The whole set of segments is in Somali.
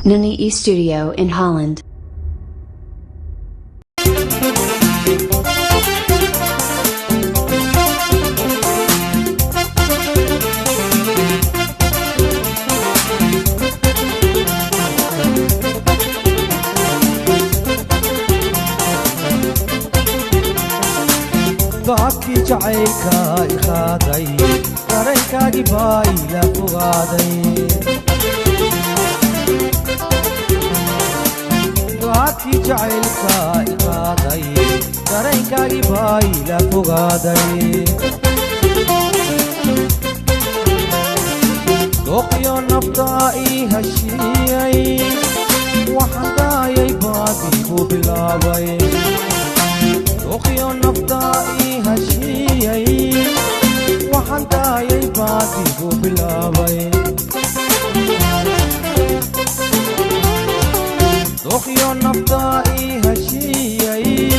Nani E Studio in Holland. ضحكي جعيلكا إخادي دريكا جباي لفغادي ضحكي جعيلكا إخادي دريكا جباي لفغادي دوقيا نبطائي هشيي وحداي بادي بلاوي دوقيا نبطائي هشيي وحداي بادي بلاوي دوقيا نبطائي هشيي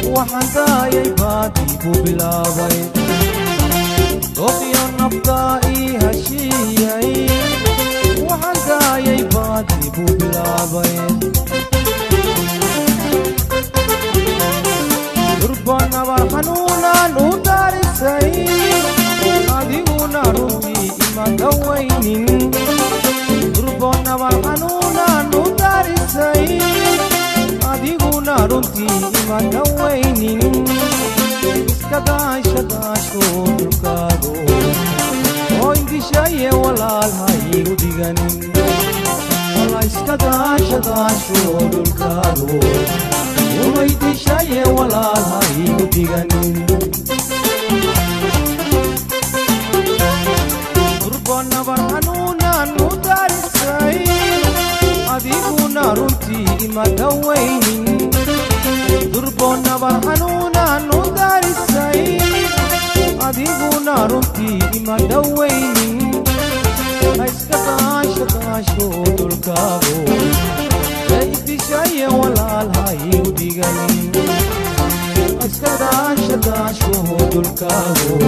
وحداي بادي بلاوي دوقيا نبطائي هشيي وحداي بادي بلاوي دربنا برحنونا نودار السيد أديونا روحي إما دوينين دربنا برحنونا نودار السيد أديونا روحي إما دوينين إسكداش داشو دلكاغو وإنتي شاية ولا الهاي وديغانين والله إسكداش داشو دلكاغو وإنتي شاية ولا الهاي وديغانين دربنا برحنونا نودار السيد أديونا روحي إما دوينين دربنا برحنونا نودار السيد أديونا روحي إما دوينين إسكداشو دلكاغو وإنتي شاية ولا الهاي وديغانين إسكداشو دلكاغو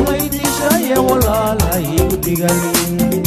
وإنتي شاية ولا الهاي وديغانين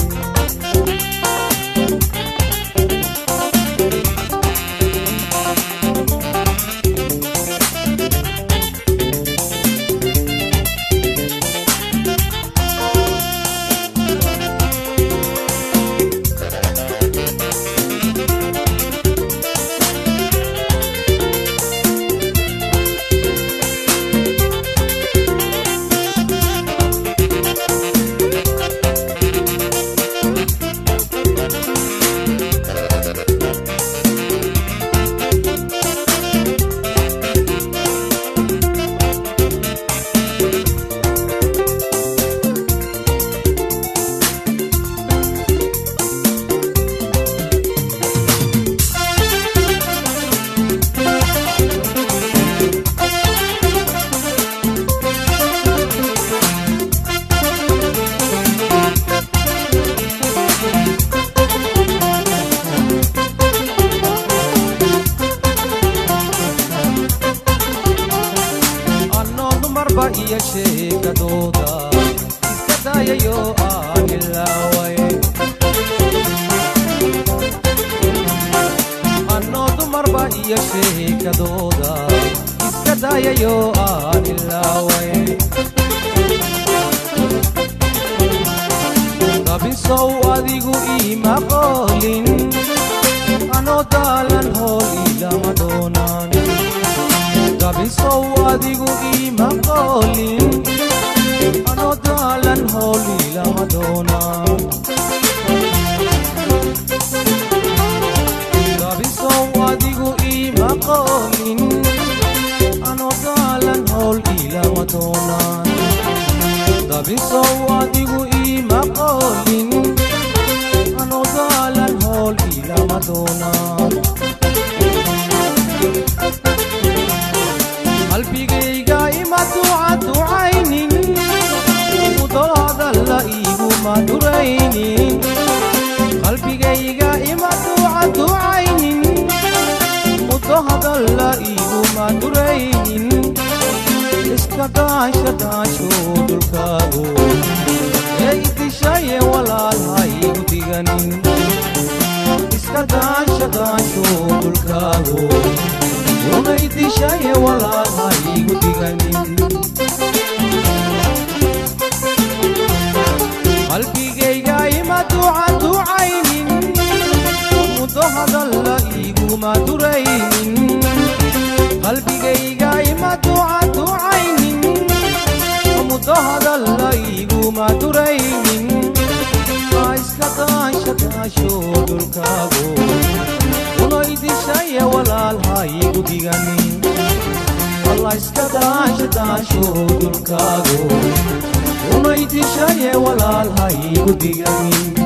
iya sheekadooda iska daayayo aan ilaaway annoo dumarba iyo sheekadooda iska daayayo aan ilaaway dabinsow adigu iima qoolin anoo daalan hool ilama doonaan dabinsow adigu iima qoolin anoo daalan hool ilama doonaan dabinsow adigu iima qoolin anoo daalan hool ilama doonaan dabinsow adigu iima qoolin anoo daalan hool ilama doonaan qalbigayga ima ducaynin mudahadalla iguma duraynin qalbigayga ima ducaynin mudahadalla iguma duraynin iska daasho dhulkaago ee idishaye walaalhay u diganin daasho dulkaago unay dishaye walaalha igu diganin qalbigayga ima ducaynin muddo hadalla iguma duraynin qalbigayga ima ducaynin muddo hadalla iguma duraynin iska daasho dulkaago unay dishaye walaalha igu diganin Allah iska daasho dulkaago unay dishaye walaalha igu diganin